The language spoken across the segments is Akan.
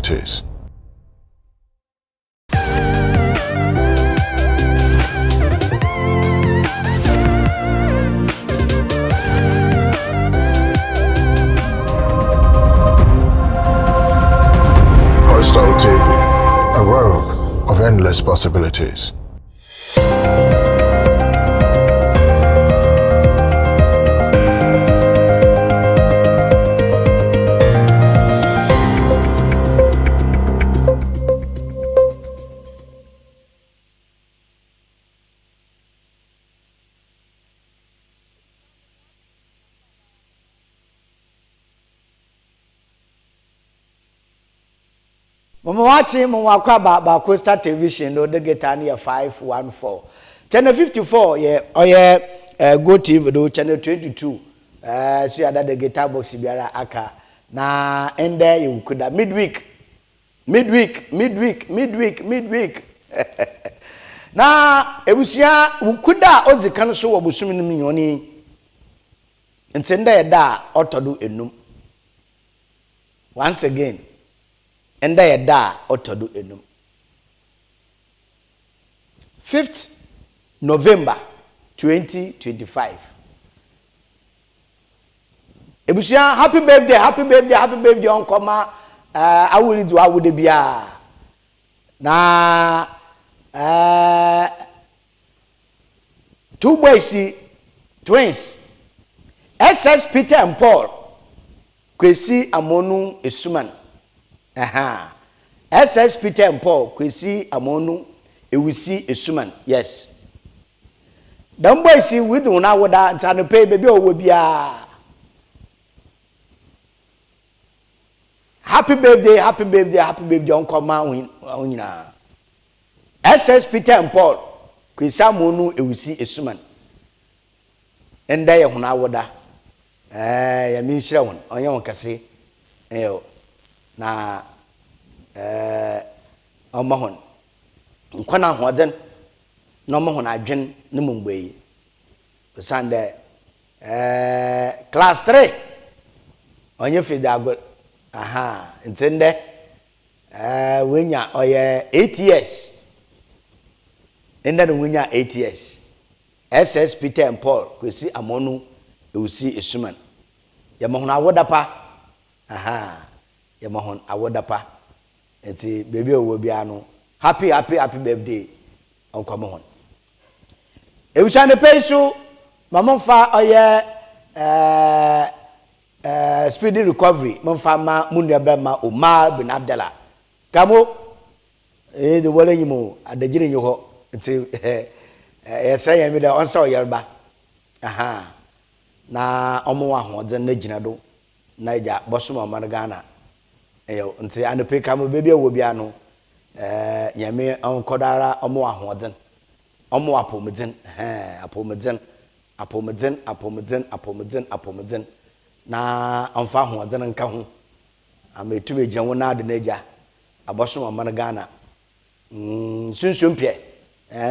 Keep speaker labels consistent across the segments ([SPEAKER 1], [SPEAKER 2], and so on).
[SPEAKER 1] possibilities. Coastaltv, a world of endless possibilities.
[SPEAKER 2] Mama watching Mwakwa ba Coastal Television no the get near 514. Channel 54 Go TV do channel 22. So ada the guitar box biara aka na ende you could midweek. Na ebusia ukuda odzika so obusumi no minyoni. Ntende da otodo enum. Once again and they da otodu enum 5th November 2025. Ebusia happy birthday on koma awuli do awude bia na two boys twins SS Peter and Paul kwesi amonu esuman SS Peter and Paul kwesi amonu ewusi esuman. Yes, them boys see with una woda ntano pay baby owo bia. Happy birthday on koma unyina. SS Peter and Paul kwesi amonu ewusi esuman. Enda ye huna woda ya mi hira won onye won kase na omahon nkwana hoden no mohon adwen ne mumgbeyi osande class 3 onye fidago ntende wenya oye 8 years enda no wenya 8 years SS Peter and Paul kwesi amonu ewusi esuman ya mohon awodapa yamahon awodapa enti baby owo bia no happy birthday onko mohon ewushane peisu mamomfa oye speedy recovery momfa ma munuaba ma Omar bin Abdallah kamo de wole nyimo adagire nyo enti yesa yami da onsa oyerba na omo ahoden na gina do na ja bosoma man Ghana nti anepe kamo baby owo bia no yame onkodara omo ahoden omo apomeden apomeden na onfa ahoden nka ho ametume gyanwo na ade na ja abosoma man Ghana sunsumpie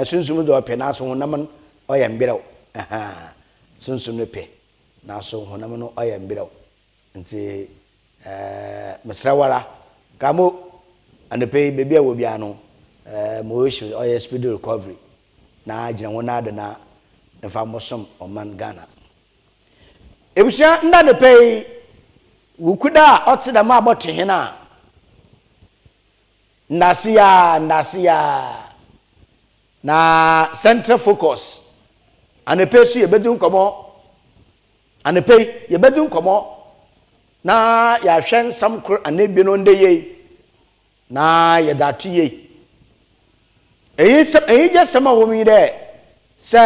[SPEAKER 2] sunsum do pe na so honam oyembrew sunsum ne pe na so honam no oyembrew nti mesrawara kamo anepe baby awo bia no mo issue oye speed recovery na agina wona ade na mfa mosom oman Ghana ebusia nda ne pe wukuda otida ma abote hena ndasiya na central focus anepe su yebedun komo anepe yebedun komo na ya hwen sam kro anebi no nde ye na ya datu ye eyi je sama wo mi de se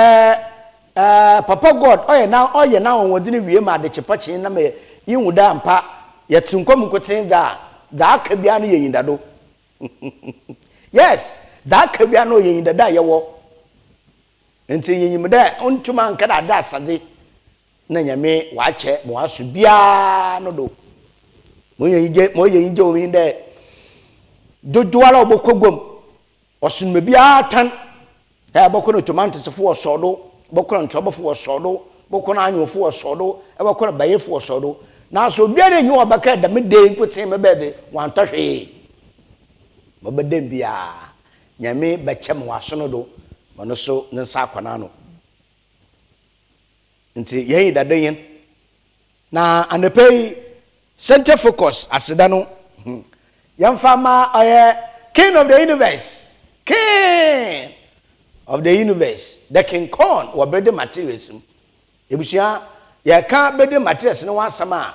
[SPEAKER 2] papa god oye na wodini wie ma de chepachi na me yiwuda ampa ya tinkom kotin da aka bia no ye yindado yes da aka bia no ye yindada ye wo enti yinyim de ontuma nkada da asade na nyame waache mo aso bia no do mo ye yinje o mi de dodoala obokogom osunme bia tan bokono tomatoes fo osodo bokono ntobo fo osodo bokono anyo fo osodo bokono baye fo osodo na so bia de nyu obaka da me de nkotin me bede wan tohwe mabedem bia nyame bechem wasono do mono so nsa akwana no nti yeyi daden na anepei center focus aseda no yamfa ma aye king of the universe, king of the universe, the king corn or bread materials. Ebusia ye kan bread materials no wasama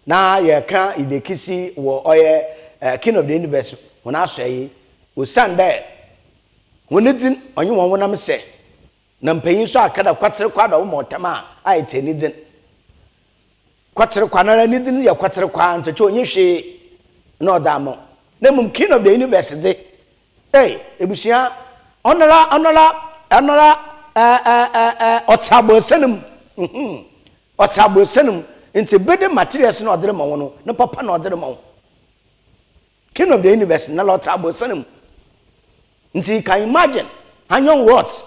[SPEAKER 2] na ye kan idekisi wo oye king of the universe when asey osande wonidin onye won wonam se na mpanyin so akada kwatere kwada wo motama a etenidin kwatere kwanara nidin ye kwatere kwa ntocho onye hwe na odamo na mum king of the universe de hey ebusia onora otabo senum otabo senum into bede materials na odere mo no na papa na odere mo king of the universe na otabo senum into you can imagine hanyon what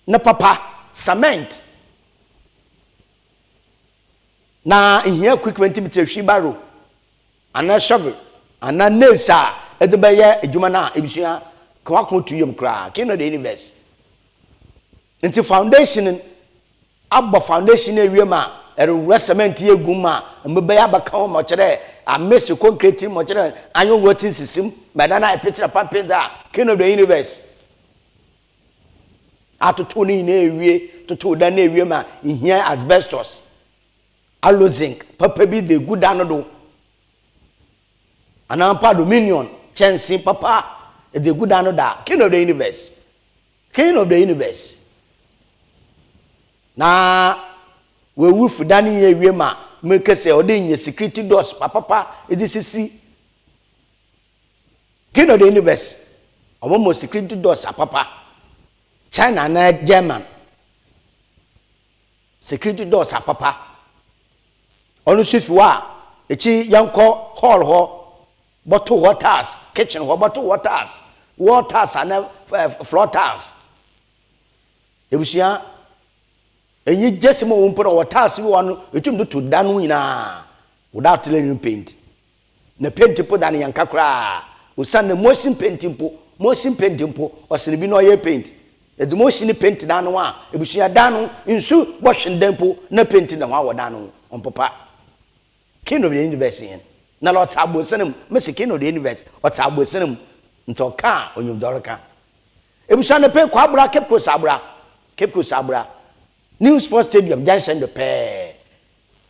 [SPEAKER 2] na papa cement na here equipment bi te hwi baro ana shovel ana nails a edebeye adwuma na ebusua kwa tuyem kra king of the universe into foundation abba foundation ewiema ere cement yeguma mbebe ya baka o mo kire a mess concrete mo kire anyo working system banana epitira pampeda king of the universe atoto ni na ewie toto da na ewiema ihia asbestos allo zinc papa bi de good anodo anampa aluminium chensi papa the good anoda king of the universe, king of the universe na we wuf dani ye wiema make say ode nye security doors papa edisisi king of the universe omo security doors papa China na German security doors papa onu swifiwa echi yanko hall ho bottle waters kitchen ho bottle waters and floor tiles ebusia enyi jesimo wompro waters wi wonu etum to danu nyina without laying paint na paint po dan yanka kra usan na motion paint po osene bi no ye paint the motion paint danu a ebusia danu nsu washing dempo na paint na wa danu on papa king of the universe na lo tabo senum mesiki no the universe o tabo senum nto ka onyum doreka ebusa ne pe kwa abra Capecoast abra new sports stadium junction the pe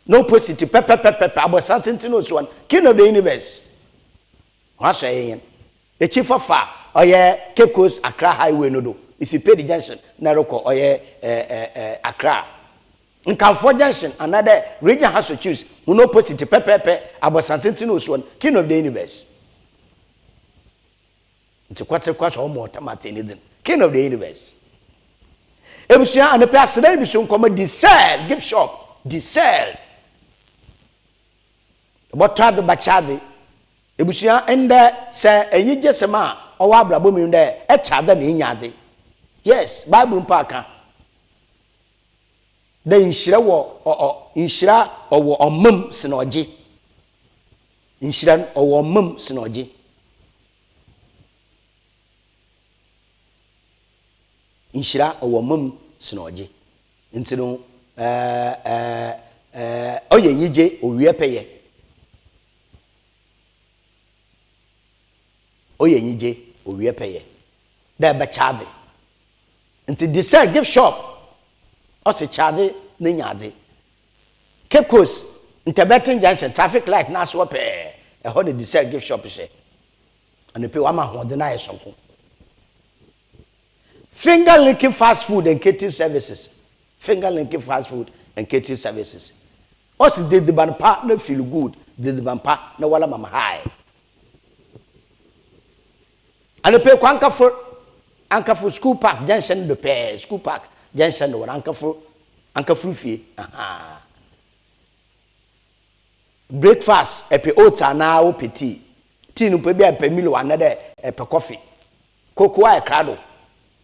[SPEAKER 2] no positive pe abosantin no so one king of the universe wa so yen the chief of oye Capecoast Accra highway no do if you pay the junction na roko oye Accra Nkamfo junction another region has to choose who no positive pepe abosantin no so one king of the universe nti kwatre o mo tamate ni din king of the universe ebusia and pe asena bi so nkoma di sell gift shop di sell botad bachade ebusia ende se enyi jesema o wa abrabo mi nde e chada na inyade yes bible mpaka da inshira wo inshira owo omam sinoji inshira owo omam sinoji inshira owo mum sinoji ntino oye nyije owie peye oye nyije owie peye da ba charge nti the gift shop ose charge na nyade Capecoast Interbetin junction traffic light na so pe e ho the gift shop she and pe wa ma ho de na yesonko finger linking fast food and catering services. Finger linking fast food and catering services. Us did the ban partner feel good. Did the ban pa no wala mama high. And the pay anchor for school park junction the pay school park junction or anchor for fee. Breakfast epe oats na o petit. Tea no pe be a milo another epe coffee. Cocoa a crado.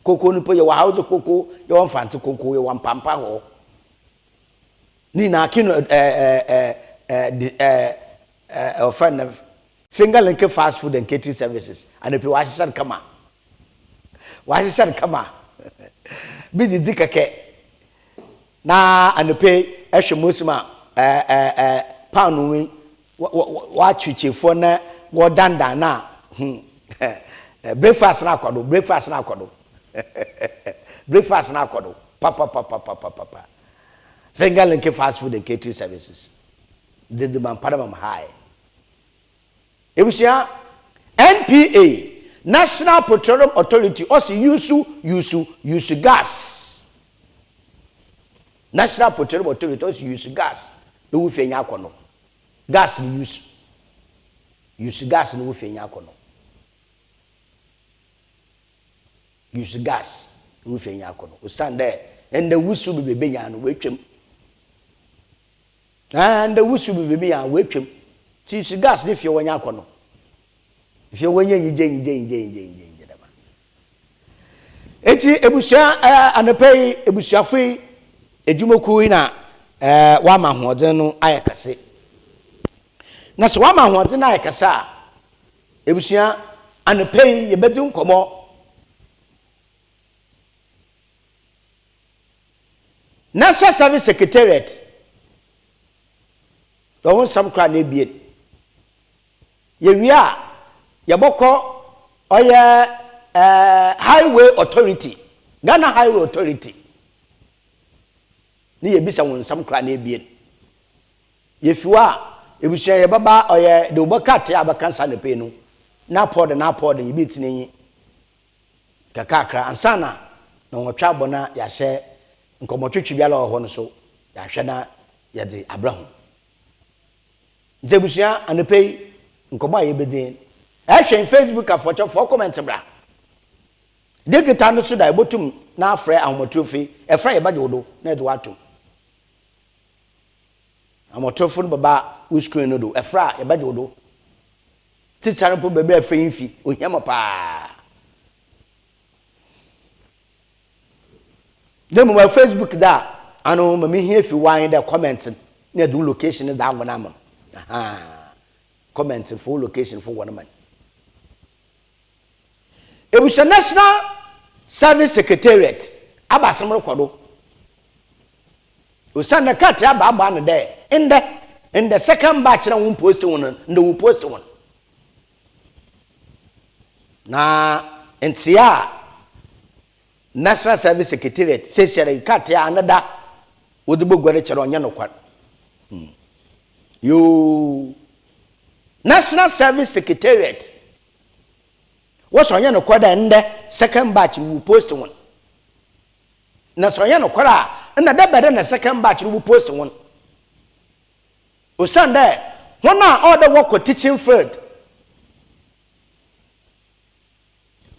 [SPEAKER 2] Koko nipo ye wa house koko ye wan fanti koko ye wan pampa ho ni na kino offend finger link fast food and catering services and if you wash it come be the keke na and pay ehwe pound wi wa chichefo na wo danda na breakfast na akodo breakfast na akodo papa finger link fast food and catering services the man padam high ebusia NPA National Petroleum Authority also use gas. National Petroleum Authority also use gas. No we fenya akono. Gas ni use gas no we fenya akono. Use gas no we fenya akono. Osande and the wusu be benya no we twem. And the wusu be benya we twem. Ti use gas ni fie wanya akono. If you when you dama. Eti ebusia anapei ebusia fi edwumoku na wa ma hoden no ayekase. Na so wa ma hoden ayekase a ebusia anapei yebedi nkomo. National Service Secretariat do won some kra na ebie. Ye wia Yaboko oye Highway Authority, Ghana Highway Authority. Ni yebisa won sam kra na ebien. Yefiwa ebusia ye baba oye de obokate abakansa ne pe no. Na pod yebiti nenyi. Kakakra ansana na wotwa bona ya hye nkomotwetwe biala ho no so ya hwe na ye de abrahom. Nzebusia anepei nkomo ayebedin in Facebook for comment bra. Digital no so da ebotum na afre ahomotrofi e fra ye baje wodo na edo ato. Ahomotrofi no baba we screen no do e fra ye baje wodo. Teacher no bebe afre yimfi ohiam pa. Dem my Facebook da anu mami hia fi wan da comment na do location da agona am. Aha. Comment for location for one man. It was a National Service Secretariat. Aba samro kwado. Usana kat aba no there. In the second batch na we post one, we post one. Na entia National Service Secretariat says you kat another would be gwere chere onya no kwad. You National Service Secretariat what's on your quarter and the second batch will post one. Nasoyano Kora and the better than the second batch will post one. O Sunday, one all the work of teaching Fred.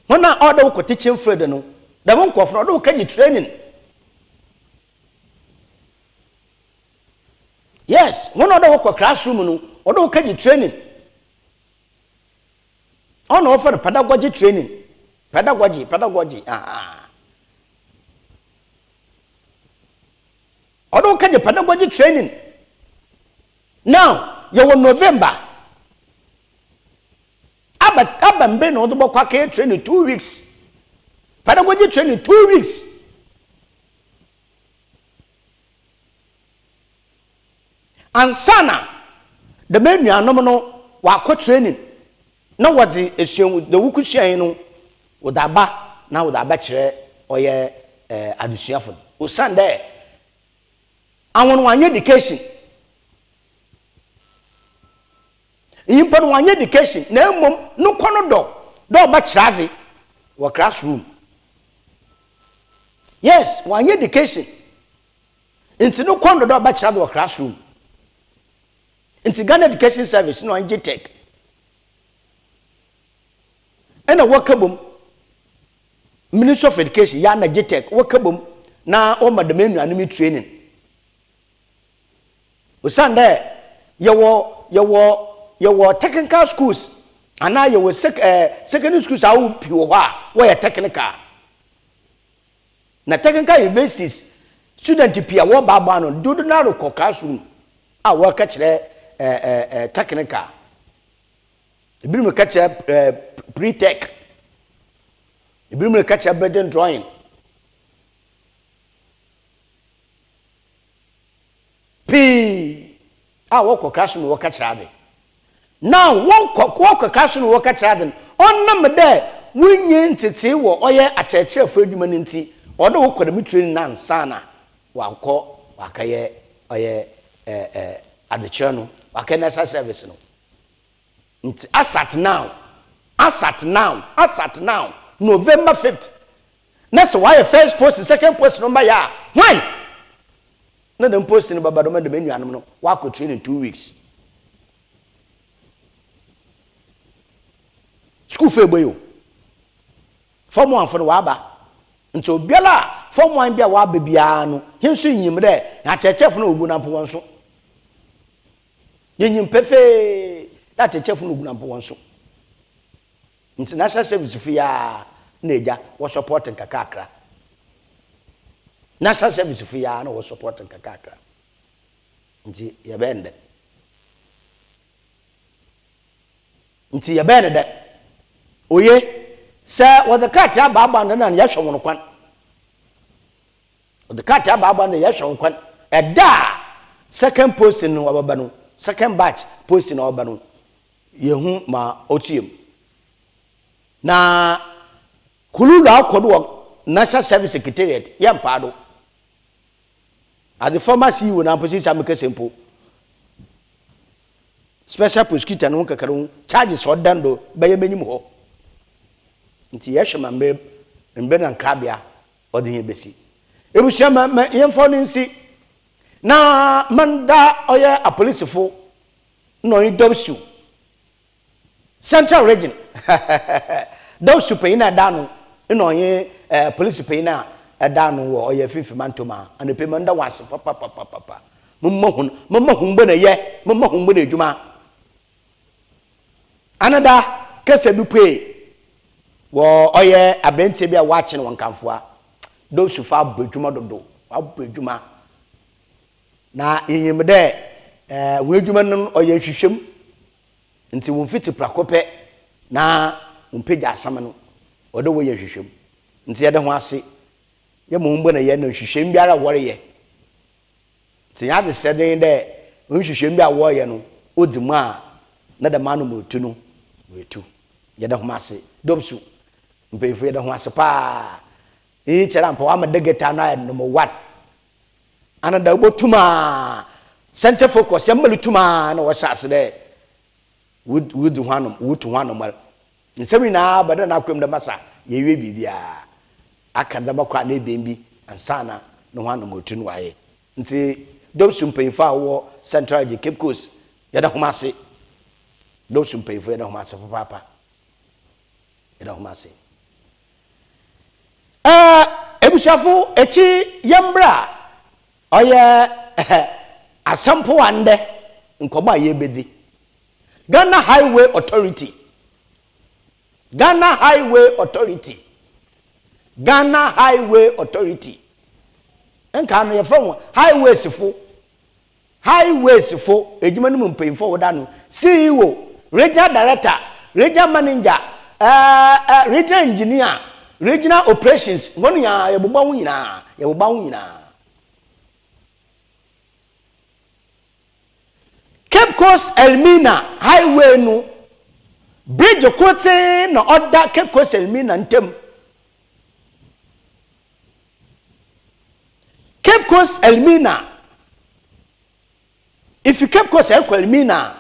[SPEAKER 2] One all the work of teaching Fred, no, the won't go for no can you training. Yes, one other work of classroom, no, or no can you training. On offer pedagogy training. Pedagogy. I don't get the pedagogy training. Now, you want November. Abba Ben or the Bokake training 2 weeks. Pedagogy training 2 weeks. And Sana, the men you are nominal, wako training. Now what the issue the wukushia no with aba now with aba chere oye adusuafo o sande awon wanye education impo wanye education na emom no kono do ba chere wo classroom. Yes, wanye education inti no kono do ba chere wo classroom. Inti Ghana Education Service no anje tech. And a workable Ministry of Education, Yana Jitek, workable now all my domain enemy training. We send there, you were technical schools, and now you were secondary schools are pure where technical. Na technical universities, student pia wa babano, do the narrow classroom, I work at technical. ebinom catch pre-tech, ebinom catch building drawing. P. I walk crash no work catch now walk crash no work catch on number there. Winyin tete wo oye acheche afu adwuma nti odo wo kwada training na nsana wakọ wakaye oye adeche no wakaye nasa service no nti asat now November 5th nasa why first post second post number ya when na dem post ni baba do ma dem anuanom no wako training 2 weeks school fe boyo Form 1 for the waba. Until Biala, Form 1 be a wabi biano. Hinsu yim there, at a chef no good number one so. Yin pefe, that's a chef no good number one so. International service fee, Neja was supporting Kakakra. National service fee, no was supporting Kakakra. Until you bend. Until you bend that. Oh, yeah. Sir, what the cat ababa and yasha one quan. The cat ababa and the yasha one quan. A da second post in Obanu, second batch post in Obanu. Yehum ma otium. Na Kulula could work National Service Secretariat, Yam Pado. At the former CEO when I position make simple. Special prosecutor and Wonka charges or dando by a minimum. Nti yeshema mbe na krabia odi hebesi ebushema yemfo nsi na manda oye a police fo no idobsu central region dobsu peina danu no ye police peina danu wo oye fifi mantoma anepe manda wase papa mumahun gbe na ye mumahun gbe na adwuma anada kese bi pe wo oye abente bia watching won kanfoa do sufa badwuma dodo abadwuma na yiyim de wo adwuma no oye hwehwem nti won fiti prakope na won pagya asam no odo wo ye hwehwem nti ye de ho ase ye mo mbo na ye na hwehwem biara wore ye nti ya de seden de won hwehwem bia wo ye no odimu a na de manu motu no wetu ye de ho ase dobsu mpefo de ho asepa chera mpa wa madegeta na number 1 anada obotuma center focus ya malutuma na wasase de wudu hwanom wutu hwanom mal nsemi na bada na akwem de masa yewe bibia akanda bakwa na ebembi ansana no hwanom otunu waye nti dobsu mpefo awo Central Capecoast ya de ho ase dobsu mpefo ya de ho ase papa ya de ho ase ebushafo echi yambra oye asampo ande nkomo aye bedi Ghana Highway Authority enka no ye from highways fo ejuma no mpemfo woda no CEO regional director regional manager regional engineer regional operations ngonu ya yebugba wu nyina Cape Coast Elmina highway no bridge kote na order Cape Coast Elmina ntem Cape Coast Elmina if you Cape Coast Elmina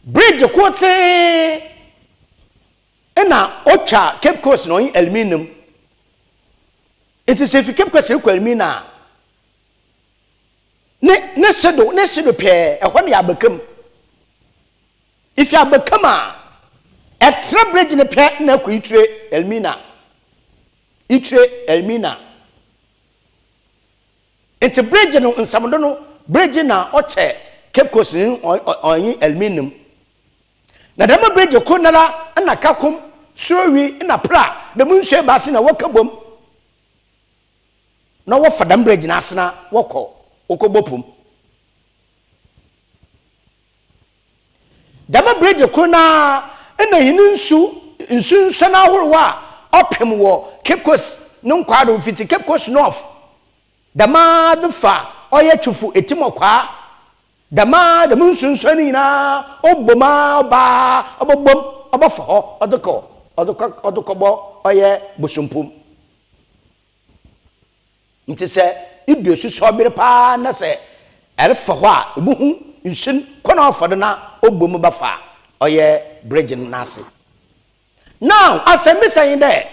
[SPEAKER 2] bridge kote ena ocha Cape Coast no Elminum it is if you Cape Coast Elmina ne sedo pe ehwo ne abakam if you abakama a tra bridge ne pe na ku itre Elmina it's a bridge no nsamdo no bridge na oche Cape Coast on Elminum na dem bridge ko nala na kakum sowi na pra dem nso baase na wakabom na wo fadam bridge na asena okobopum dem bridge ko na ena hinu nsu na ahorowa opem wo Cape Coast no nkwado fiti Cape Coast North dama defa oye twufu etimokwa dama dem nsu ni na oboma oba obobom obofo ho odoko oye bosumpum nti se idu suso bere pa na se elfa ho a ebuhu nsun kona ofode na obom bafa oye bridge nase now asembi saying there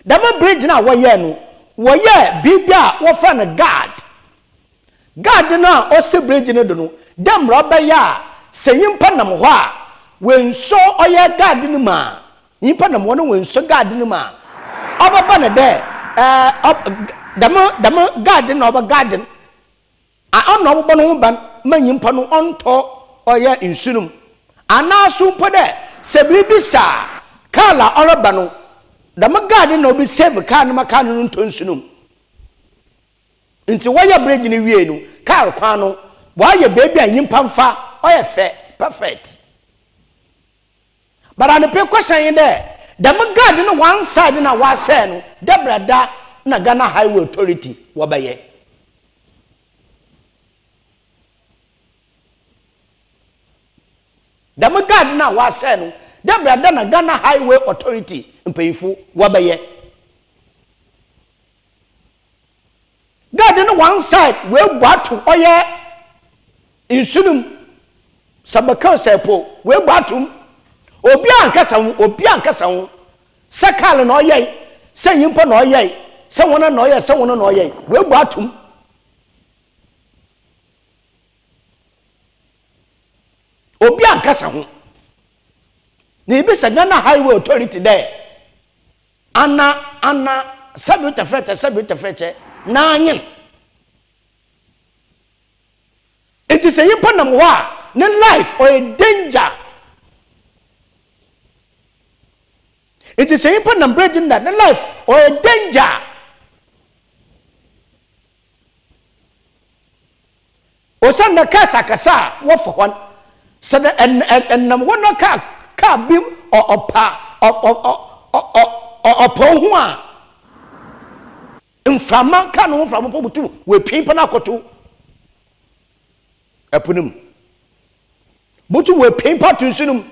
[SPEAKER 2] dama bridge na woye no woye bibia wo fa na God na o se bridge ne do no dem roba ya senyimpa nam ho a wenso oye God ne ma yimpa nam wono wenso God ne ma obaba ne de dama God na oba garden a ono obaba no ban ma yimpa no onto oye insunum anaso po de se bibisa kala oroba no dama God na obi save car no maka no ntonsunum nti waya bridge ni wie no car kwa no waya baby anyimpa mfa oye fe perfect but an pe question there dama God no one side na wa say no debrada na Ghana Highway Authority wabaye dama God na wa say no debrada na Ghana Highway Authority mpeifu wabaye God in one side we batu oye insunum sabaka sepo we batum obi ankasa hu sekale no oye se yimpo no oye se wona no oye we batum obi ankasa hu ni bi se Ghana Highway Authority there ana sabita fete nanyin it is a yimpanam wa ne life or a danger it is a yimpanam bridging that ne life or a danger osanda kasa wo for one so the and number one ka bim or opa or ho a inframa ka no inframa pobutu we pimpa na koto epunum butu we pimpa tunsunum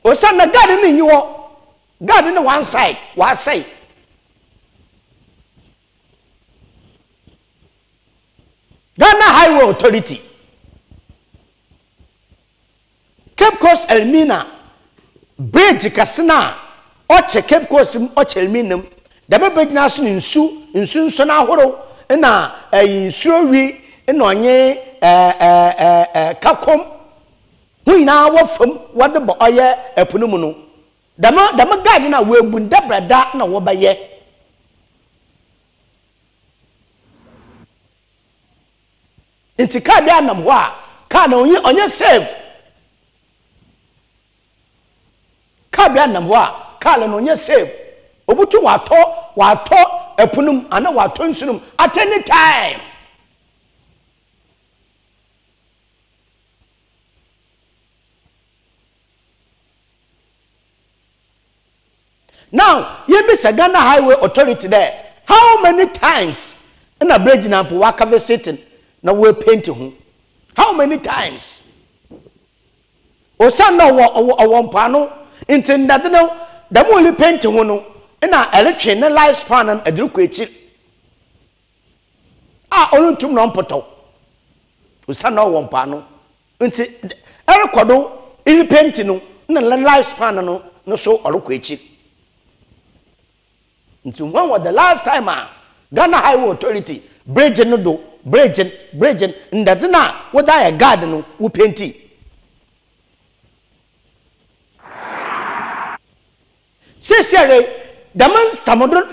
[SPEAKER 2] osan na God ni yiwo God ni one side wa say Ghana Highway Authority Cape Coast Elmina bridge kasna oche Cape Coast oche Elminam dama begina so nsu na horo na surowi na onye kakom huina wofam wode bo oye epunum no dama God na webu dabrada na wo baye nti ka bia nam ho a ka na onye save ka bia nam ho a ka na onye save obutu wato epunum ana wato nsunum at any time now Mr. Ghana Highway Authority there how many times in a bridge na po waka sitting na we paint ho how many times osana wo mpano intendate no dem only paint ho no na electric na life span and eduku echi oluntum no mpoto osana wo mpano nti erekodo ili paint no na life span no so oluku echi nti when was the last time Ghana Highway Authority bridge no do bridge ndate na woda ya guard no wo painti sesere daman samodo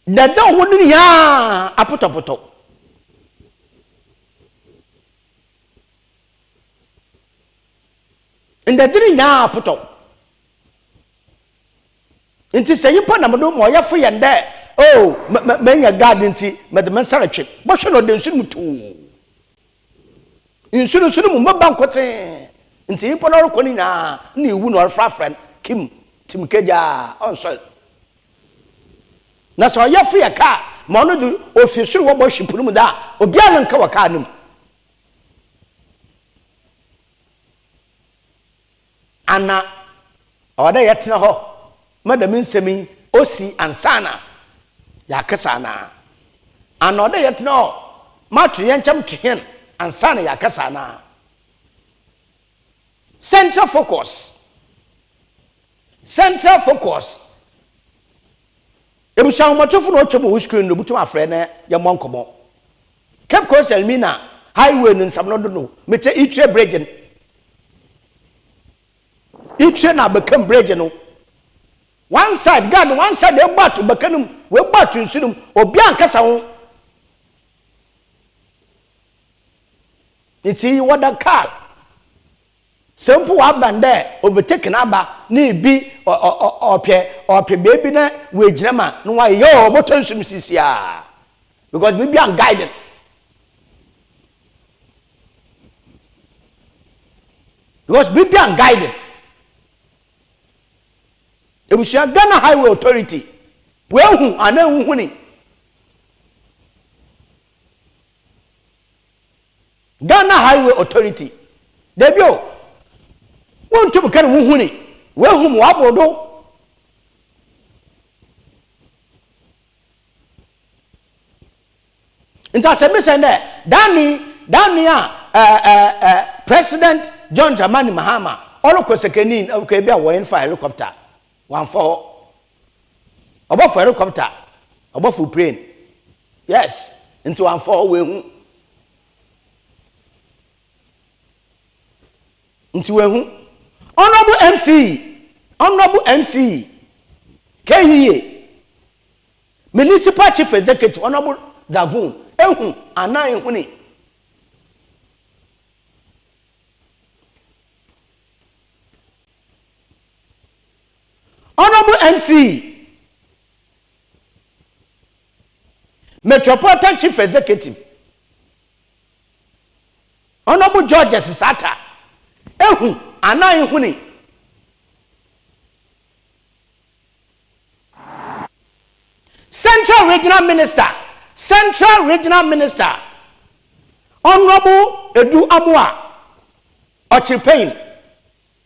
[SPEAKER 2] ndate wo no ya apotopoto ndate ni ya apoto nti seyipo na modo mo ya fo yende oh menya guard nti medem saretwe bo hwe no de nsu mutu nsu mu mba nkote nti nipa no rekɔ ni na iwu no frafran kim tim keja on so na so ya free car ma no do ofisuru wo worship no mu da obi an nka wa car nim ana oda yetena ho madam nsemi osi ansana ya kasa na ana oda yetena ho matu yencham tuhen ansana ya kasa na central focus ebusan motofo no twebo screen no butum afre na ye monkomo Capecoast Elmina highway no nsam no do no mete itre bridge itre na bekam bridge no one side god one side e gbatu bekanum we gbatu nsunum obi ankasa ho iti wada car simple abande overtaken aba ni bi opie baby na we ginama no wa yo moto nsum sisia because we be unguided ebusia Ghana Highway Authority we hu ana hu ni Ghana Highway Authority debio won to kan hu ni we hu mo abodo inta se me sende dani President John Dramani Mahama oloko sekeni okay bia wo for helicopter one for obo for helicopter obo for plane yes into one for we hu into we hu honorable MC KYE municipal chief executive honorable Zagun ehu anan hu ni honorable MC Metropolitan Chief Executive honorable George Sisata ehu anan huni Central Regional Minister honorable Edu Amua Ochirpain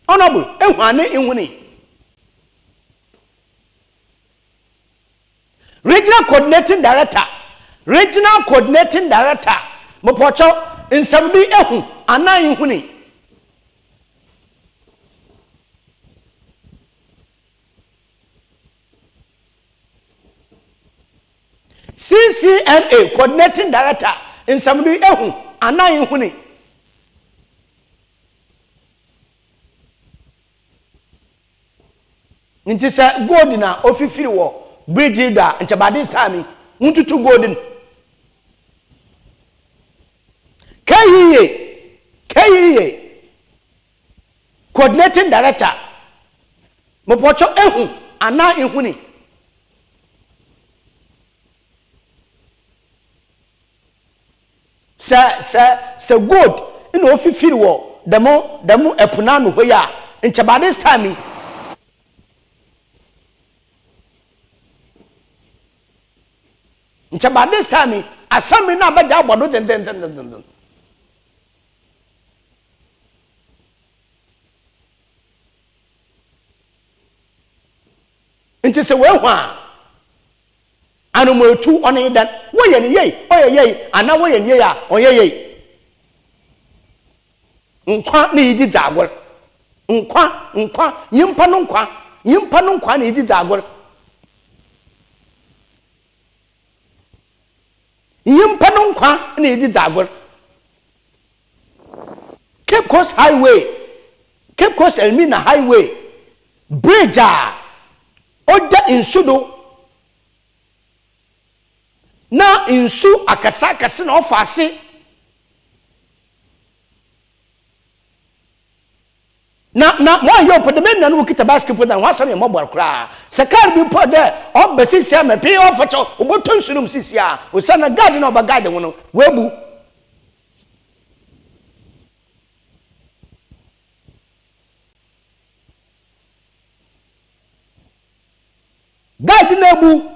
[SPEAKER 2] honorable ehu anan huni Regional Coordinating Director Mopocho Nsambi ehu anan huni CCMA Coordinating Director Nsambi ehu anan huni nti se gold na ofifiri wo bridge da ntabade sami ntutu golden KYE Coordinating Director mopocho ehu ana ehuni sa gold ina ofifiri wo demo epuna no hoya ntabade sami by this time asami na baja bodo ten nti se we hwa anomo tu oni dan wo ye ni ye ana wo ye ni ye a oye nkwa na yidi zagor nkwa yimpa no nkwa na yidi zagor yimpa no nkwa na yidi zagor Capecoast Highway Capecoast Elmina Highway bridge oda insudo na insu akasa na ofase na mo ayo podem na no kita basketball na wasam ye mobile kra sekar bi po de obesisi am pe ofacho oboton sunum sisia osana guard na oba guard wono webu guide na ebu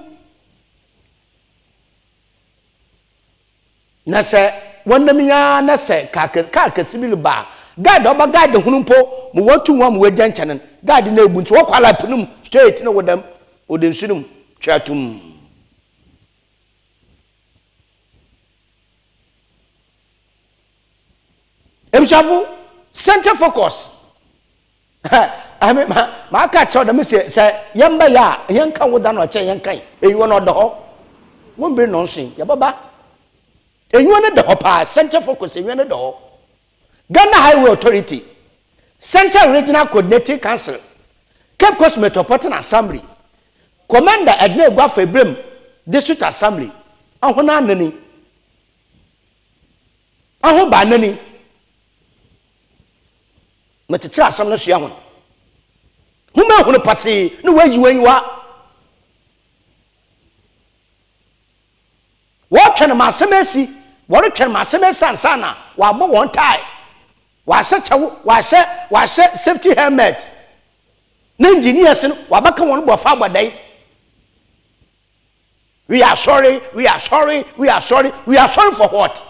[SPEAKER 2] na se wonam ya na se ka kasibil ba guide oba guide hunumpo mo watu nwa mo wagya nkyenen guide na ebu nti wo kwala penum straight na wodam odensunum tratum emshafu center focus I mean, my catch out the message say, Yamba ya, yanka wodan or chay yankai, and you want not the hop. Won't be nonsense, Yababa. And you want the hopper, center focus, and you want the door. Ghana Highway Authority, Central Regional Coordinating Council, Capecoast Metropolitan Assembly, Commander Edne Guafe Brim, District Assembly, Ahona Nani, Ahoba Nani. Meticha some no shawon huma hono party no way you wa what can ma semesi what can ma semesi ansana wa bo one tie wa se safety helmet na engineers no wa baka won bo fa gbadai we are sorry for what?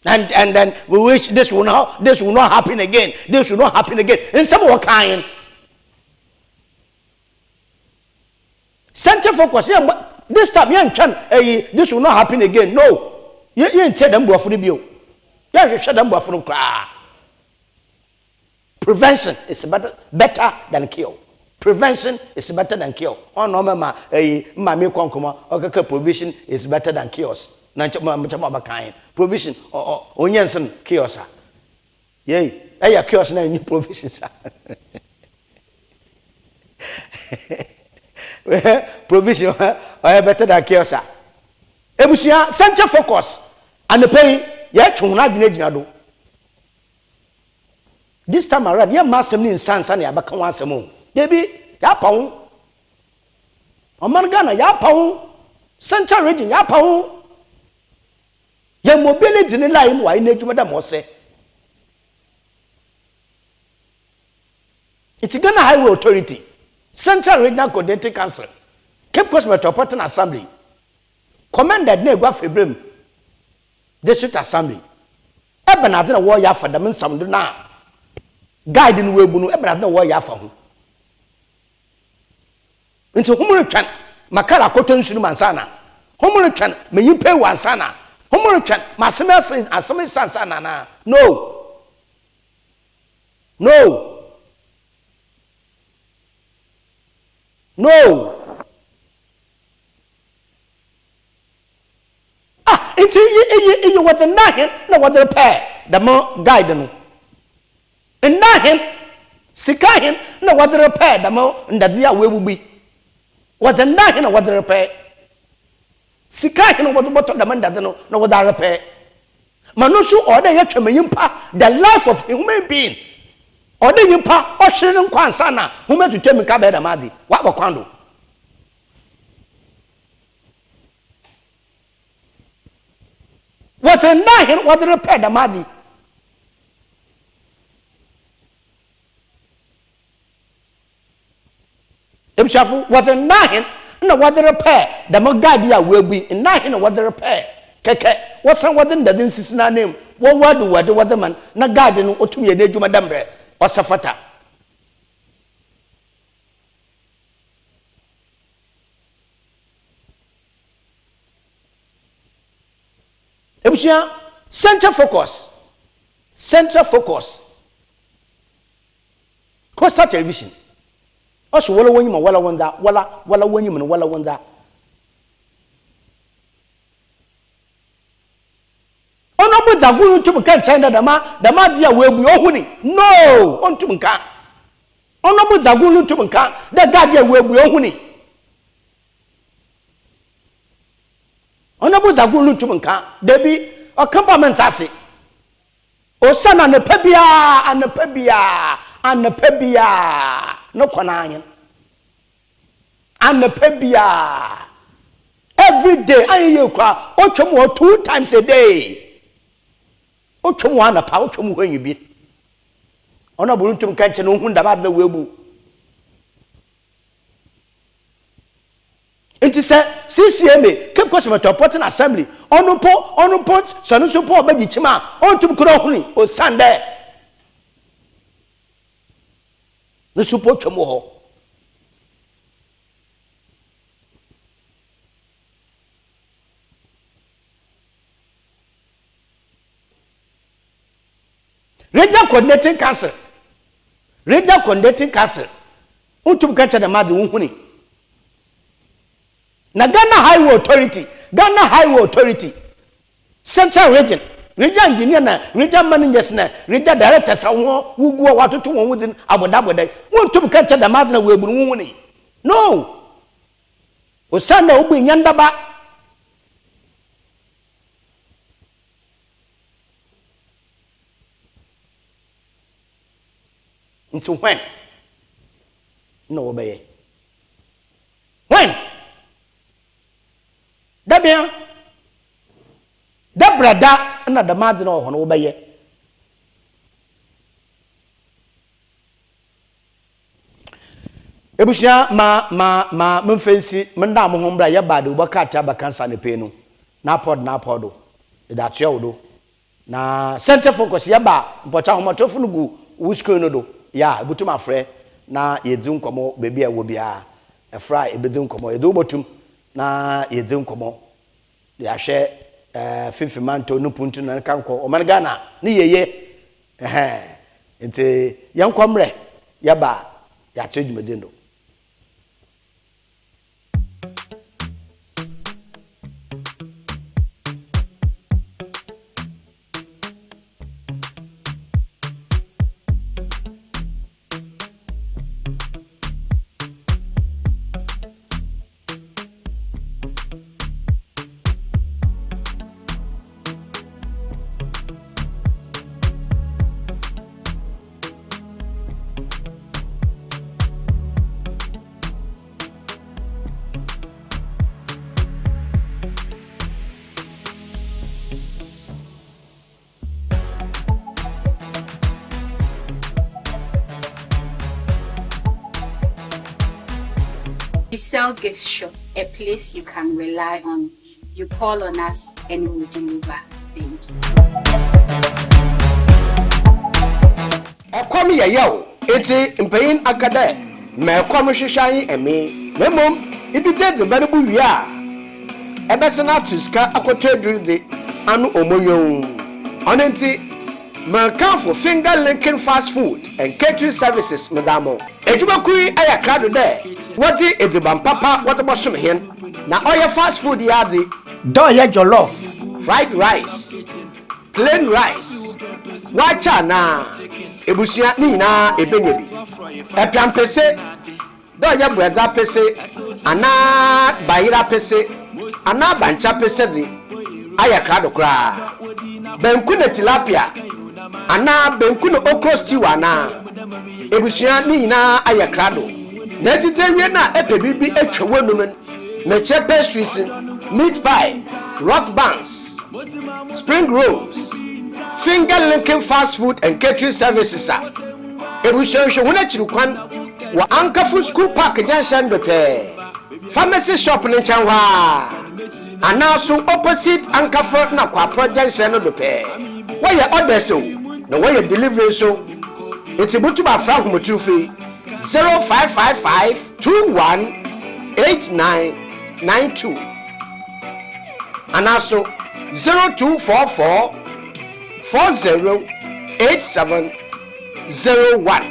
[SPEAKER 2] And then we wish this will not happen again. This will not happen again. In some of kind. Center focus. This time, young chan, this will not happen again. No. You ain't tell them for the bill. You shut them for the cry. Prevention is better than cure. Prevention is better than cure. Oh no, mama, mammy konkoma, okay, provision is better than cures. Provision or onyanson kiosa. Yea, a kiosk na new provisions. Provision or better than kiosa. Ebusia center focus and the pay yet to not be. This time around, your master means sans and Yabakan once a moon. Debbie, Yapon. Oman Ghana, Yapon. Central region, Yapon. Your mobility in life, why need to Madame Mose? It's Ghana Highway Authority, Central Regional Coordinating Council, Capecoast Metropolitan Assembly, Commander Negua Fibrim, District Assembly. Eben adina wo ya fa dam nsam do na guide no webu no eben adina wo ya fa ho. Nti humuru twan makala koto nsunu mansana. Humuru twan meyimpe wansana. Humuru twan aseme sansana na. No. It's you what a nine, no what the pair, the more guide no. And nine, Sikahin, no what the repair, the more and the dear will be. What a nine, no what the repair. Sikahin, what the man doesn't know what I repair. Manusu order yet to impa the life of human being. Order impa, or Shannon Kwansana, who meant to tell me Cabeda Madi, what Wakando. What's a nine? What a repair the Madi? Imshafu, what's a nine? No, what a repair. The Mogadia will be in nine. What a repair. Keke, what's some what in the didn't name? What do what the man? Na garden or to me a day to Madame or Safata. Center focus. Coastal television. Also, wala wanyima wala wanyima no wala wanda. Ono bo zagu ntum kan China dama dia webu ohuni. No, ontum kan. Ono bo zagu ntum kan da gadia webu ohuni. Honorable Zagulu Tumunka, Debbie, or complement assay. O son and the pebia, no conayan. And the pebia. Every day, I hear you cry, Ochomo 2 times a day. Ochomo a pouch when you beat. ono buruntum ka che no hu ndaba na webu enti se CCMA Capecoast Metropolitan Assembly ono po so no so po obagi chima ontum kro huni o sande no support twemo ho Regional Coordinating Council ontum ka che na madu huni na Ghana Highway Authority Central Region engineer na region managers na region directors awon wugu watoto won wudin abodabodai wontum ka che da madu na weburu huni no osana obu nyandaba nti when no obeye when dabia da brada na da madze na ho no obeye ebushia ma mfensi menda mo hombra ye bade ubakata bakansa ne pe no na podo da tue wodo na center focus ye ba mpocha homotofu no gu wusko no do ya butuma frɛ na yedzi nkomo bebi a wo bia efra ebedzi nkomo edo botum na yedzi nkomo ya hwɛ fifimanto no puntu na kanko o man Ghana ne yeye ente yankomre ya ba ya tsedwumagendo
[SPEAKER 3] We sell gift shop, a place you can rely on. You call on us and we will deliver. Thank you.
[SPEAKER 4] Akwami ya yao, eti mpayin akade, me akwami shishayin emi, nemom, ibite bani buya, ebesena tuska akote dride, anu omonyon. Onenti, Mercanfo finger linking fast food and catering services, madamo. Ejubakui aya krado de, wati ediban papa, what about some hen? Na oya fast food yadi,
[SPEAKER 2] doya jollof,
[SPEAKER 4] fried rice, plain rice, wacha na, ebusia ni na ebenyebi. Epian pese, doya breza pese, ana bayira pese, ana bancha pese di, aya krado kra. Benkune tilapia, ana benkune okro stew ana, ebusia ni na aya krado. Netite wie na epebibi etwewe numen, meche pastries, meat pie, rock buns, spring rolls, finger linking fast food and catering services. Ebusia wona chirukwan wa Ankafu School Park Junction bepe. Pharmacy shop ni chanwa. Anaso opposite Ankafu na kwa Junction bepe. Why your order so? Na why your delivery so? It's butu ba fra humotufi 0555218992. Anaso 0244408701.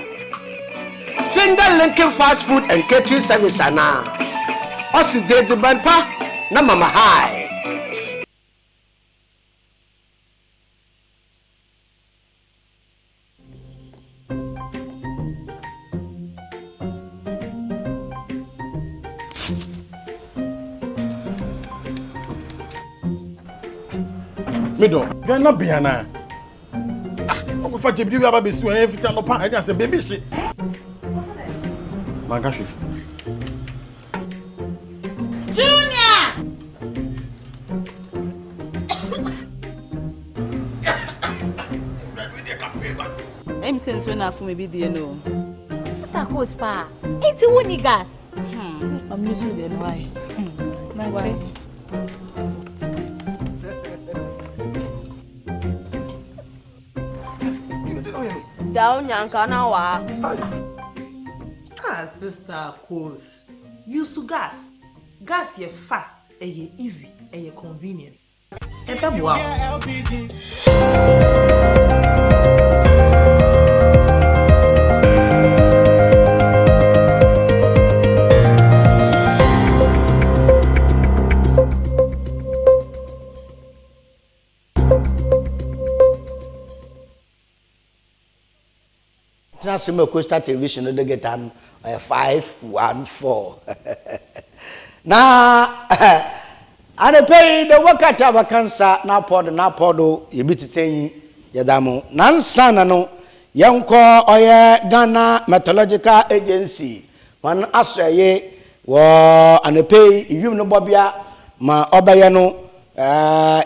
[SPEAKER 4] Finger linking fast food and catering service ana. Osi de banpa na mama high.
[SPEAKER 5] Mido, you're not Biana. I'm going to you have a soon every time I just say, baby, shit. Mangashi.
[SPEAKER 3] Junior!
[SPEAKER 6] I'm saying so enough for me be the no.
[SPEAKER 7] Sister Coast pa. It's woni gas.
[SPEAKER 6] I'm using the why. Why?
[SPEAKER 7] Down yanka na wa.
[SPEAKER 8] Ah, Sister Coast. Use gas. Gas ye fast, ye easy, ye convenient. Wow.
[SPEAKER 2] Transimo Coastal Television no get an 514. Na ane pay the wakata vakansa na podo yebititenyi yadamu nansa na no yanko oye Ghana Meteorological Agency wan asraye wo ane pay iwim no bobia ma obaye no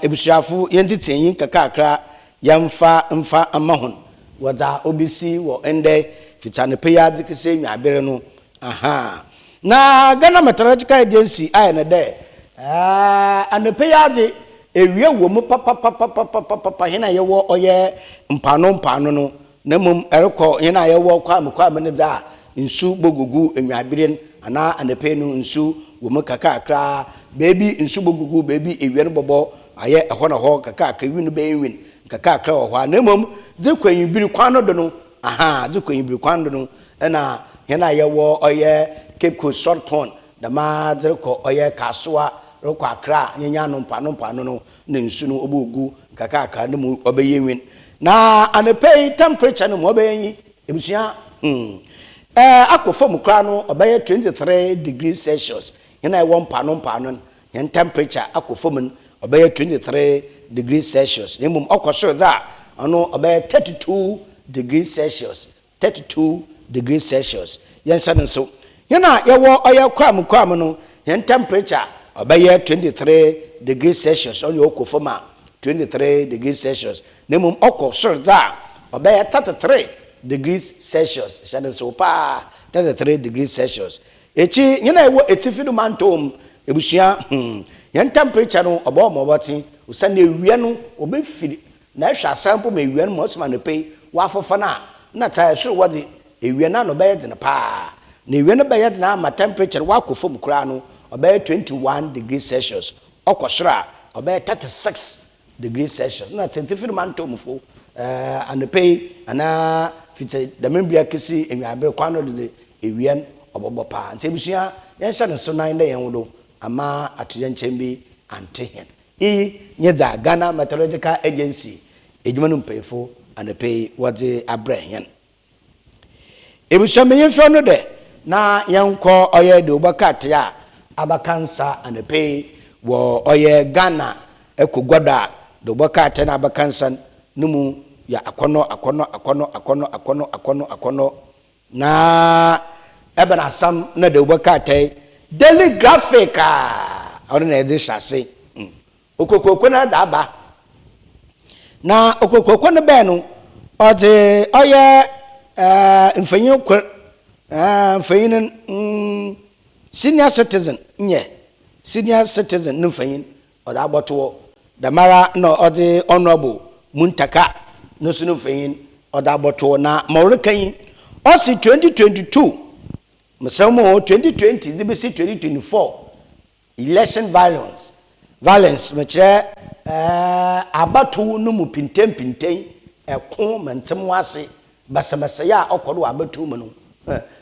[SPEAKER 2] ebusuafu yentitenyi kakakra yamfa amahon waza obisi wo ende fitane pay adikese nwabere no aha na Ghana Meteorological Agency aye na de and the payaji ewie wo mu papa hena ye wo oye mpano no na mum erko hena ye wo kwa me da nsu bogugu enwabire ana anepe no nsu wo mu kakakra baby nsu bogugu baby ewie no bobo aye eho na ho kakakra wi no be enwin kakakra ho na mum de kwanyin biri kwan no do no aha de kwanyin biri kwan do no na hena ye wo oye Capecoast short pond da ma zerko oye kaswa rokwa akra nyanya no mpano no ne nsu no obugu kakaka ne mu obeyenwin na anepei temperature no mo obeyin ebusua akofo mu kra no obeye 23 degrees Celsius yana e won mpano yan temperature akofo mu obeye 23 degrees Celsius ne mum okoso za ono obeye 32 degrees Celsius 32 degrees Celsius yan sanin so yana yawo oya kwam no yan temperature obeye 23 degrees Celsius on your okofoma 23 degrees Celsius nemum okosor za obeye 33 degrees Celsius shade so pa 33 degrees Celsius echi nyina ewo etifidu mantom ebusua yan temperature no obo mo boti usane ewie no obefiri na ehwa sample ma ewie no mo sma no pay wa afofana na ta so wodi ewie na no beye dine pa na ewie no beye dine ma temperature wa kofom kra no obey 21 degrees Celsius okosra obey 36 degrees Celsius na tentifiri mantom fo and pay ana fite da membia kesi enwabe kwano de ewien obobo pa ntebusua yenhya no so nan de yenwodo ama atoyen chembi antehen nyeza Ghana Meteorological Agency ejumanu mpefo and pay wode abrahyen ebusua meyenfo no de na yenko oye de obakate ya abakansa anepe wo oye Ghana ekogwada do bokate na abakansa numu ya akono na ebana sam na de bokate daily graphic ono na edi shase okokoko na da ba na okokoko ne be no ode oye mfanyin mfanyin senior citizen senior citizen nfayin oda agboto da mara no odi honorable muntaka no sunu fayin oda agboto na mawrekan osi 2022 msamo 2020 dibisi 2024 election violence mechre abatu no mu pintem eko mentem wase basamasa ya okodo abatu mu no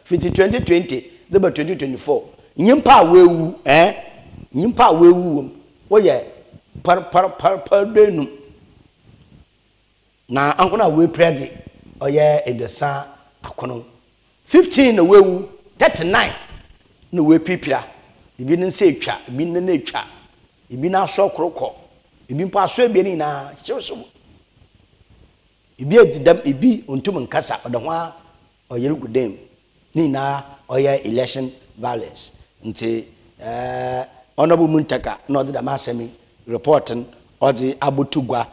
[SPEAKER 2] fiti 2020 deba 2024 nyimpa wewu nyimpa wewu wo ye par denu na ankona we predi oye edesa akono 15 na wewu 39 na we pipira ibi nse etwa ibi nne etwa ibi na so krokọ ibi mpa so ebi na hyeso ibi edidam ibi ontum nkasa odahwa oyere gudem ni na oye election violence nti honorable muntaka no de masemi reporting odi abotugwa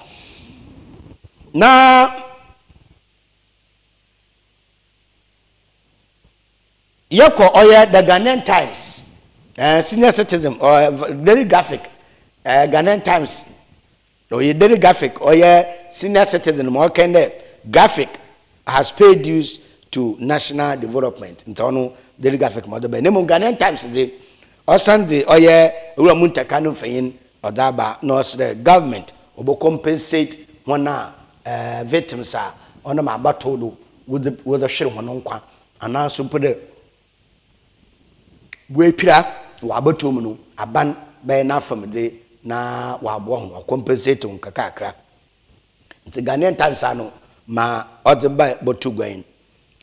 [SPEAKER 2] na yeko oye the Ghanaian Times senior citizen or daily graphic Ghanaian Times oye daily graphic oye senior citizen mo kende graphic has paid dues to national development ntono daily graphic mo be nemo Ghanaian Times de osande oye ura muntaka no fayin odaba no the government obo compensate wana victims are on my battle with the shell one kwa and also put the we pira wabatomunu aban by na from the na wabo compensate on kakakra it's Ghanaian Times ano ma other by botugwen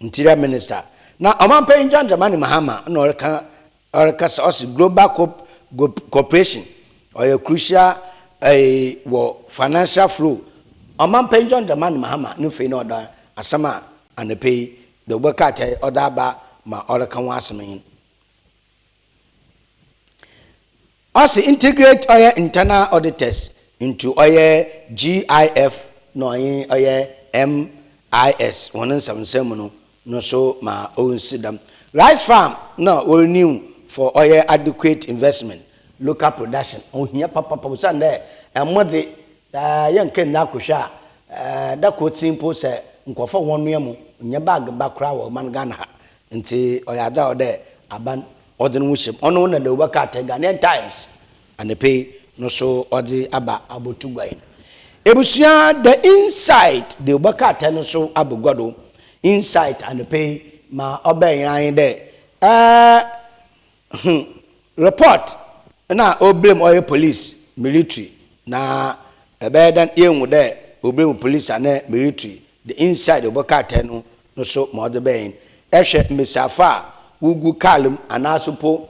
[SPEAKER 2] interior minister na amampa John Dramani Mahama no orka global cooperation or a crucial financial flow amampa John Dramani Mahama no fe no da asama and the pay the worker other ba ma orka wasmin also integrate our internal auditors into our GIF no our MIS 177 no so ma own sidam rice farm no all new for our adequate investment local production on here papa sande emode yanken na kwhwa da kotin po se nkofo wonu mu nya bag bakra wo man Ghana nti oyada ode aban odin wuship ono na the work at Ghanaian Times and the pay no so odi aba abotugwan ebusia the inside the work at no so abogodo inside and the pay ma oben there report na oblem oil police military na ebedan yenwu there oblem police and military the inside the work at no so ma odi ben ehwe mesafa ugu kalum anasupo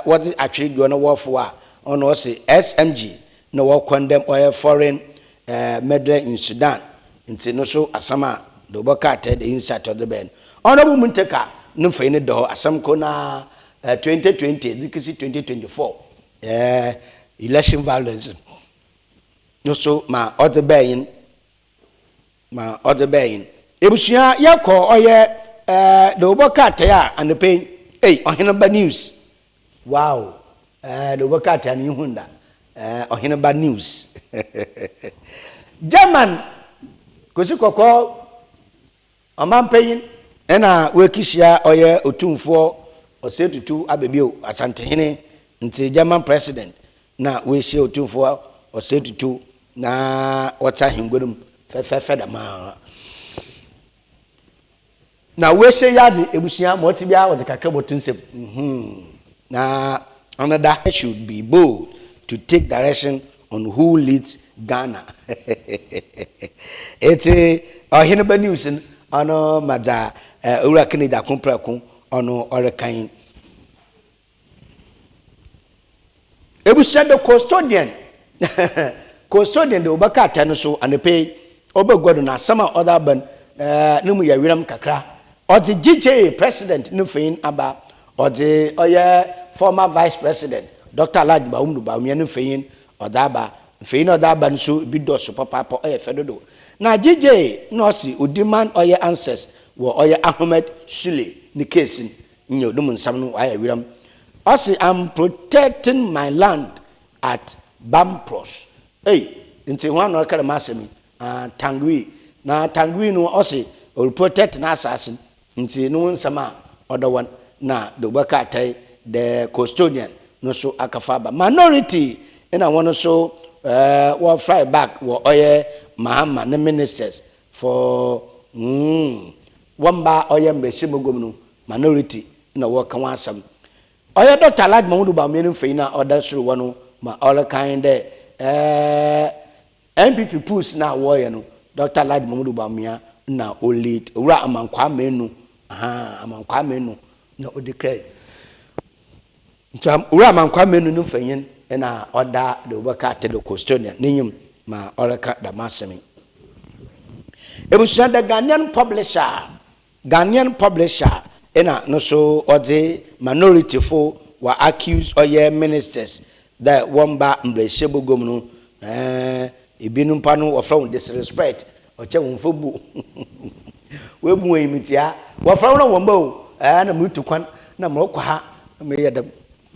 [SPEAKER 2] what is actually going to work for on also SMG no work condemn oil foreign meddling in Sudan into no so asama the worker the inside of the band honorable Munteka no fine do asam kona 2020 dikisi 2024 election violence no so ma other bayin ebusia yakọ oye the worker ya and the pain hey ohinaba news wow the worker ta ni hunda ohinaba news German kosikoko amampeyin ena wekishia oye otumfo osetutu abebio asantehene nti German president na wehia otumfo osetutu na wata hingwedum fefe da ma na wehia yadi ebusia motibia wode kakra botunsem na another should be bold to take direction on who leads Ghana. It's a news ono mada ura Canada kumpraku ono orekain. Ebusia the custodian the obaka tanuso and the pay obegodo na sama other ban numu ya wiram kakra or the GJ president nufin aba or the former vice president Dr. Alajba Umduba mianu feyin odaba feyin odaba nso bidoso papa fedodo na JJ no si odiman oye answers wo oye Ahmed Sule ni case ni odum nsam no aya wiram osi I'm protecting my land at Bampros nti ho no kare masemi Tangui na Tangui no osi will protect na assassin nti no nsama odawan na the worker the custodian no so akafaba minority and I want to so what fly back what oye Mahama the ministers for one bar oye mbeshimogomnu minority in a work kan some oye Dr. Alajba Umduba meaning feina order through one ma all kind MPP push na warrior no Dr. Alajba Umduba mia na o lead ura amankwa menu amankwa menu na o declare ura mankwa menu no fanyin na order the worker at the custodian ninyum ma oraka da masemi ebusia the Ghanaian publisher ena no so ode minority for were accused oye ministers that one ba mbleshebogom no ebinum pa no ofra disrespect oche wonfobu webu emitia wofra no womba na mutu kwan na mrokwa ha me yedam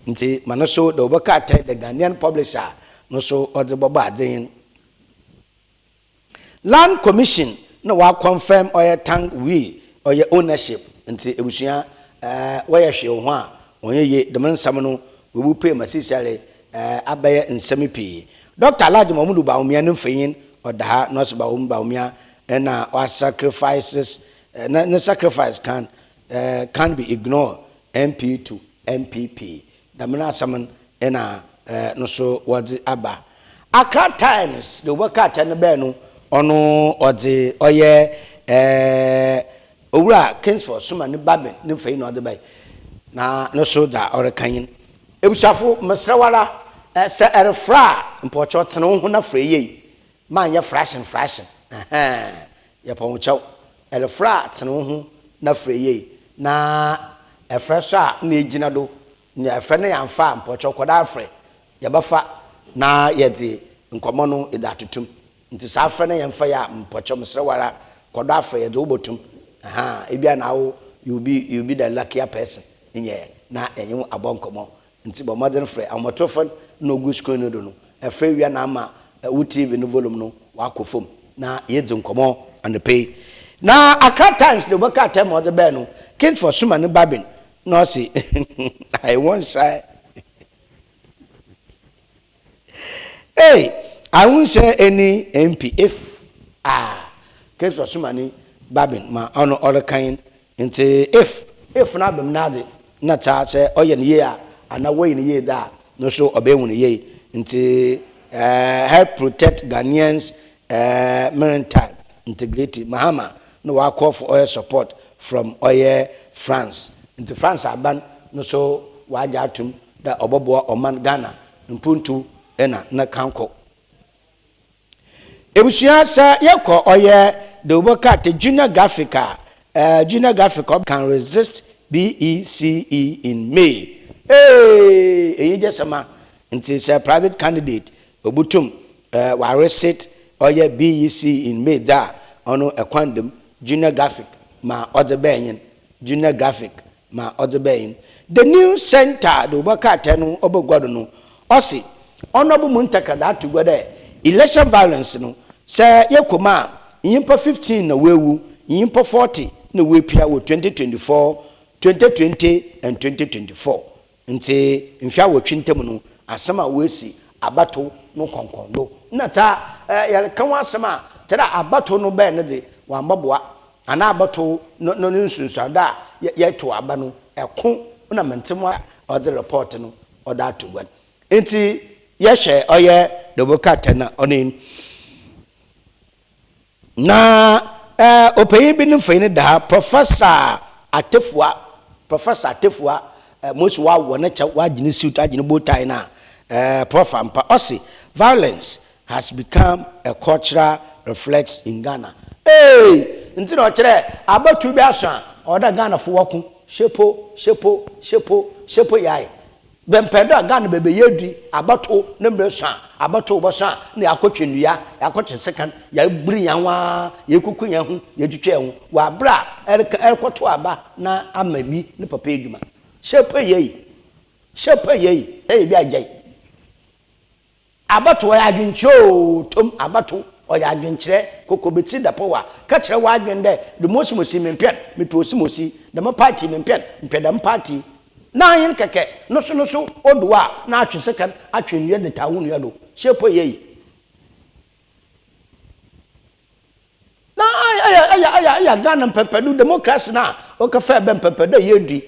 [SPEAKER 2] nti manoso the obakata the Ghanaian publisher no so odeboba aden Land Commission no wa confirm oye tank we oye ownership nti ebusua waya hwe ho a onye ye de mansam no we will pay masisiale abaye nsemi pi Dr. Alhaji Mamudu Baumia no mfanyin oda no so Baumia na our sacrifices no sacrifice can be ignored MP to MPP damna saman na no so wadi aba Accra Times the worker ten be no ono odi oye owura Kingsford Suma ne Babin ne mfanyin no odi bai na no so da orekanyin ebusafo mesrawara se erefra mpocho tene ho na freye man ye frashin ye pon chaw erefra tene ho na freye na efreso a na ejina do na efre na yamfa mpocho koda afre ye bafa na ye di nkomo no idatutum nti sa afre na yamfa ya mpocho mesrawara koda afre ye do botum ebia na wo you be the luckier person nye na enyu abonkomo nti bo modern free amotofon no go screen no do no efe wia na ama wo TV no volume no wakofom na yedzi nkomo and pay na Accra Times the worker time of the be no Kingsford Suma ne Babin no see I won't say hey I won't say any MP if Kingsford Suma ne Babin ma ono other kind nti if na bem na de na ta say oye ne ye ana way ne ye da no so obehu ne ye nti help protect Ghanaians maritime integrity Mahama no wa call for oil support from oil France nti France aban no so wa jatum da obobo oman Ghana mpuntu na kanko ebusia sa yekọ oye the Obaka junior graphica can resist BECE in May. Hey, eyijesama nti say private candidate obutum wa resit oye BEC in May da ono ekwandem junior graphic ma odebenyin junior graphic ma odebenyin the new center the Obaka tenu obogodo no osi onobu muntaka that to go there election violence no say yekoma yimpa 15 na wewu yimpa 40 na wepia wo 2024 2020 and 2024 nti mfia wo twintam no asema wesi abato no konkondo na ta ya kan asema tera abato no be ne de wa mbaboa ana abato no nsunsuada ya to aba no eko na mentemo ode report no oda to gwan nti ye hwe oye the bokata na onin na opeyin bi nfani da professor Atefua most wa wona cha wa gini suit agini botai na prof ampa osi violence has become a cultural reflex in Ghana. Hey nti no kire abatu bi aso oda Ghana fo waku shepo yai bempendo Ghana bebe yedui abato ne mreso abato boso na yakotwenua yakotwe second ya buri yanwa yekuku yan hu yetwetwe hu wa bra erkoto aba na amabi ne papa eduma shepo yei hey bi ajai abato ya adwencho tom abato oya adwenkyere kokobeti da power ka kire wa adwende the most mosi mempet meposi the party mempet mpedam party na yin keke no so odua na atwe second atwe nua de tawunu ya do shepo yei na aya Ghana pepedu democracy na o ka fa be pepedu yedi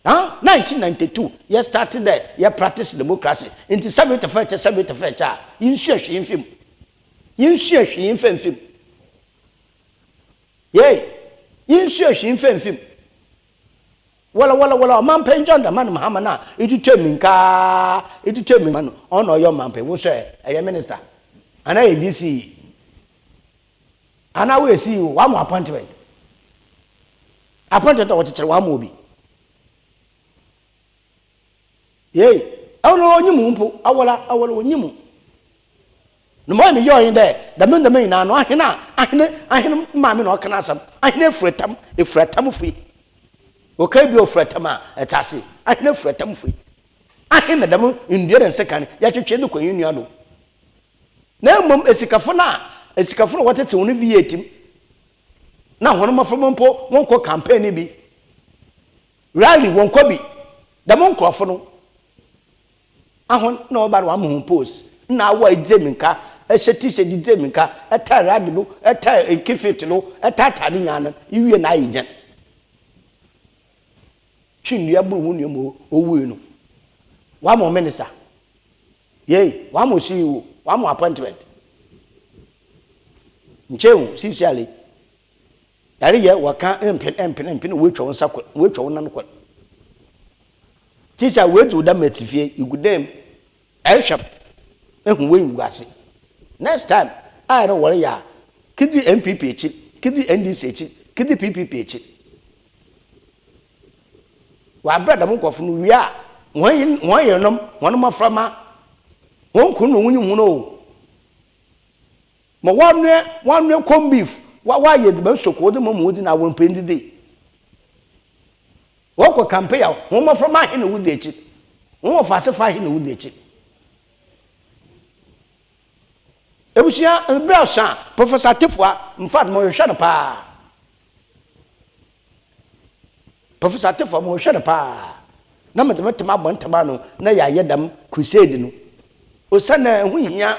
[SPEAKER 2] 1992 you started there you practice democracy into 75 insuahwe infim yei insuahwe infim wala man penjon da man Mahama na edutemi man ono yo man pe wo so e minister ana e DC ana we see wa mo appointment o chichere wa mo obi yei ono onyimu mpo awala onyimu no mo me yo yin de da men na no ahene ma me no kana asam ahene efretam fi okay bi ofratama etase ahina fratam free ahina dam endurance kan ya twetwe de kwanyu nua do na mom esikafo na watete woni V8 na hono mafom mpo wonko campaign bi rally wonko bi dam nkrofo no ahon na oba no amhu post na awa ejeminka eheti ejeminka eta radio eta ekifit no eta tade nyana iwie na ayejan twinua buru mu nua owu no wa mo minister ye wa mo CEO wa mo appointment nchewu sisiale yare ye waka empin wetwa wonsa wetwa wonan kwa tisa wetu da matifie igudem elshap ehun we ngwase next time I don't worry ya kidi MPP echi kidi NDC echi kidi PPP echi wa brada mo kofu no wi a won yenom won maframa won kunu wunyi mu no mo wanwe corn beef wa ye de ba soko de mo mudi na won pendidi woko campaign ya won maframa he no wudi echi won fa se fa he no wudi echi ebusia brasa professor Tefua mfat mo hwe no pa professor Tefua mo hwe no pa na metemetema abontama no na ya yedam crusade no osana huhia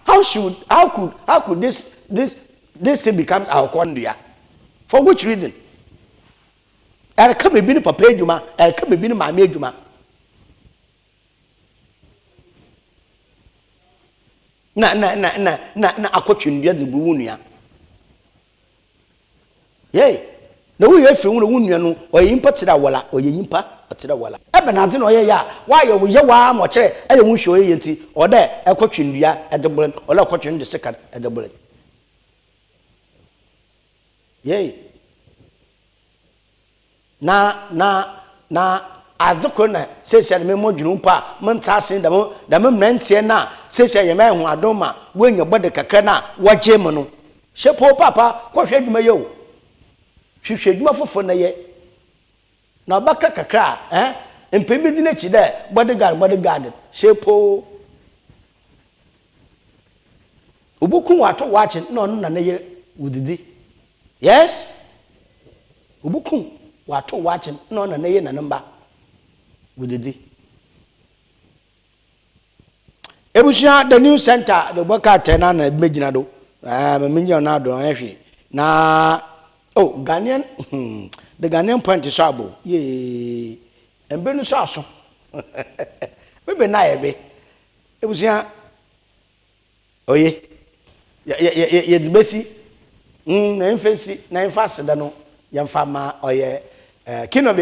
[SPEAKER 2] how could this thing becomes our condia for which reason er ka be bi ni papa adwuma er ka be bi ni maame adwuma na akotwendua de bu wunua yey na wo ye firi wunua no oyimpa tira wala oyimpa tira wala ebe na ade no ye ya wa ye wo ye wa mo kire eye hu hwe ye nti ode ekotwendua edeblen ola ekotwende sekan edeblen yey na azeko na sesha me modwunu pa menta asen da me mrantie na sesha ye me hu adoma wenya bode kakra na waje mu no shepo papa ko hwe adwuma ye o hwehwe adwuma fofo na ye na baka kakra empebe di na chi de bodyguard shepo obuku wato wache na onu na ye wudidi yes obuku wato wache na onu na ye na namba wudidi ebusia the new center the boka tena na megina do menyo na do ehwe na Ghanaian the Ghanaian point is abo ye embenu so aso bebe na ebe ebusia oye ye dibesi na enfesi na enfasi da no yamfa ma oye kino